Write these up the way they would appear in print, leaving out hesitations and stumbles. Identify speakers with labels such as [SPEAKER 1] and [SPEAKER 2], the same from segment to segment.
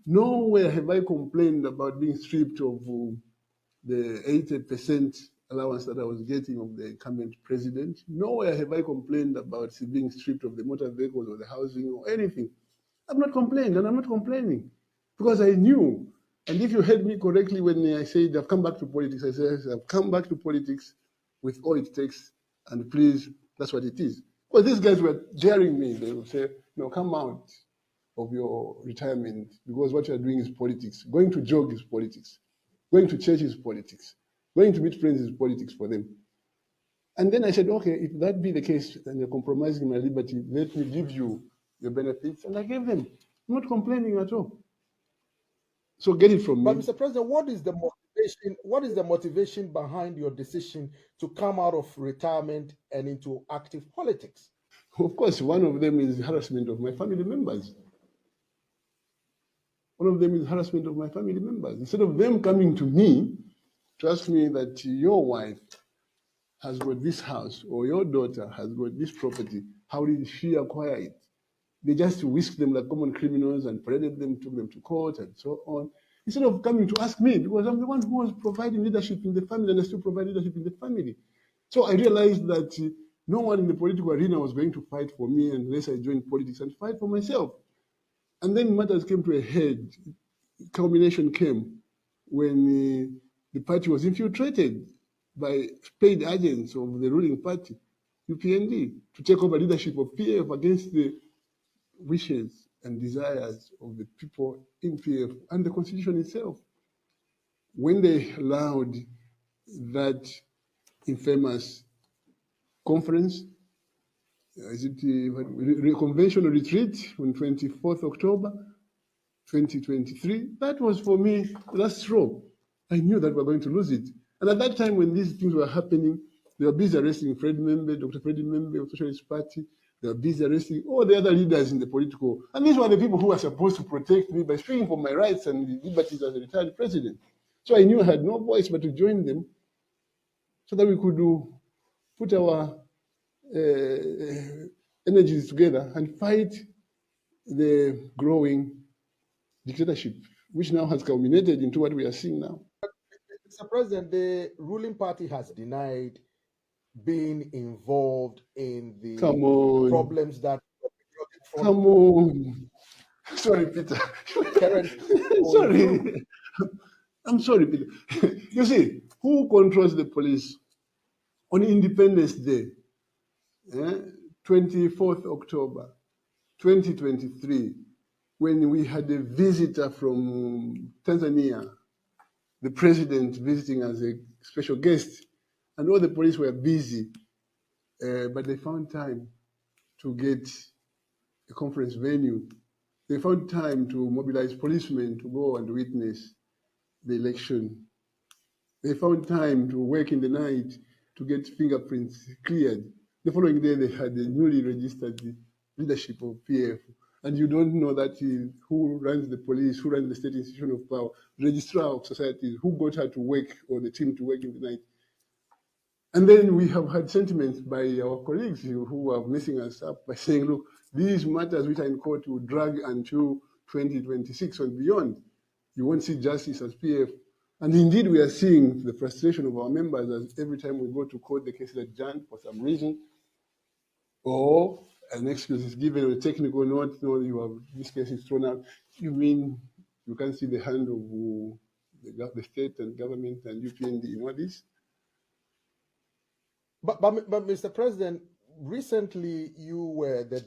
[SPEAKER 1] Nowhere have I complained about being stripped of the 80% allowance that I was getting of the incumbent president. Nowhere have I complained about being stripped of the motor vehicles or the housing or anything. I've not complained, and I'm not complaining because I knew. And if you heard me correctly when I said I've come back to politics, I said I've come back to politics with all it takes, and please, that's what it is. Because these guys were daring me. They would say, no, come out of your retirement because what you're doing is politics. Going to jog is politics. Going to church is politics. Going to meet friends is politics for them. And then I said, okay, if that be the case, and you're compromising my liberty, let me give you your benefits. And I gave them. I'm not complaining at all. So get it from
[SPEAKER 2] But
[SPEAKER 1] me.
[SPEAKER 2] Mr. President, what is the motivation? What is the motivation behind your decision to come out of retirement and into active politics?
[SPEAKER 1] Of course, one of them is harassment of my family members. One of them is harassment of my family members. Instead of them coming to me to ask me that your wife has got this house or your daughter has got this property, how did she acquire it? They just whisked them like common criminals and paraded them, took them to court and so on. Instead of coming to ask me, because I'm the one who was providing leadership in the family and I still provide leadership in the family. So I realized that no one in the political arena was going to fight for me unless I joined politics and fight for myself. And then matters came to a head. Culmination came when the party was infiltrated by paid agents of the ruling party, UPND, to take over leadership of PF against the wishes and desires of the people in PF and the constitution itself. When they allowed that infamous conference, is it conventional retreat on 24th October 2023, that was for me the last straw. I knew that we were going to lose it. And at that time when these things were happening, they were busy arresting Fred Membe, Dr. Freddie Membe of the Socialist Party. They were busy arresting all the other leaders in the political. And these were the people who were supposed to protect me by speaking for my rights and liberties as a retired president. So I knew I had no voice but to join them so that we could put our energies together and fight the growing dictatorship, which now has culminated into what we are seeing now.
[SPEAKER 2] Mr. President, the ruling party has denied being involved in the problems that.
[SPEAKER 1] Come on. Sorry, Peter. Sorry. I'm sorry, Peter. You see, who controls the police? On Independence Day, 24th October 2023, when we had a visitor from Tanzania, the president visiting as a special guest, and all the police were busy, but they found time to get a conference venue. They found time to mobilize policemen to go and witness the election. They found time to work in the night to get fingerprints cleared. The following day, they had the newly registered leadership of PF. And you don't know that who runs the police, who runs the state institution of power, registrar of societies, who got her to work or the team to work in the night. And then we have had sentiments by our colleagues who are messing us up by saying, look, these matters which are in court will drag until 2026 and beyond. You won't see justice as PF. And indeed, we are seeing the frustration of our members as every time we go to court, the cases adjourned for some reason, or an excuse is given, a technical note, no, you have this case is thrown out. You mean you can't see the hand of the state and government and UPND in all this?
[SPEAKER 2] But Mr. President, recently you were the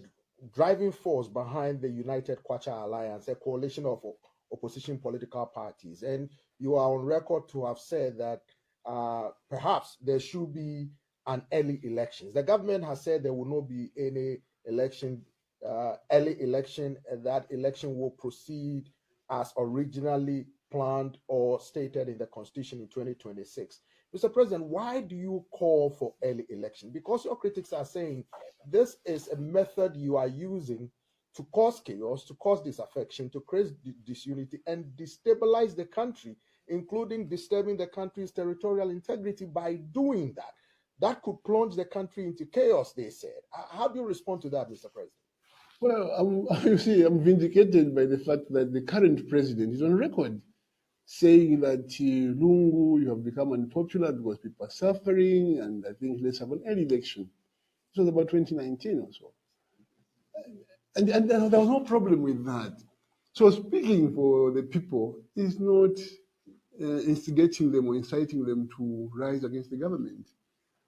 [SPEAKER 2] driving force behind the United Kwacha Alliance, a coalition of opposition political parties. And you are on record to have said that perhaps there should be an early elections. The government has said there will not be any election, early election, and that election will proceed as originally planned or stated in the Constitution in 2026. Mr. President, why do you call for early election? Because your critics are saying this is a method you are using to cause chaos, to cause disaffection, to create disunity, and destabilize the country, including disturbing the country's territorial integrity by doing that. That could plunge the country into chaos, they said. How do you respond to that, Mr. President?
[SPEAKER 1] Well, you see, I'm vindicated by the fact that the current president is on record saying that Lungu, you have become unpopular because people are suffering, and I think let's have an early election. It was about 2019 or so. And there was no problem with that. So speaking for the people is not instigating them or inciting them to rise against the government.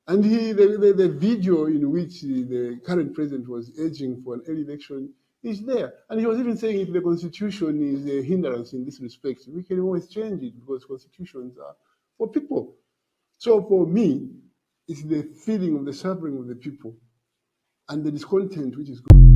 [SPEAKER 1] And the video in which the current president was urging for an early election is there. And he was even saying if the constitution is a hindrance in this respect, we can always change it because constitutions are for people. So for me, it's the feeling of the suffering of the people and the discontent which is going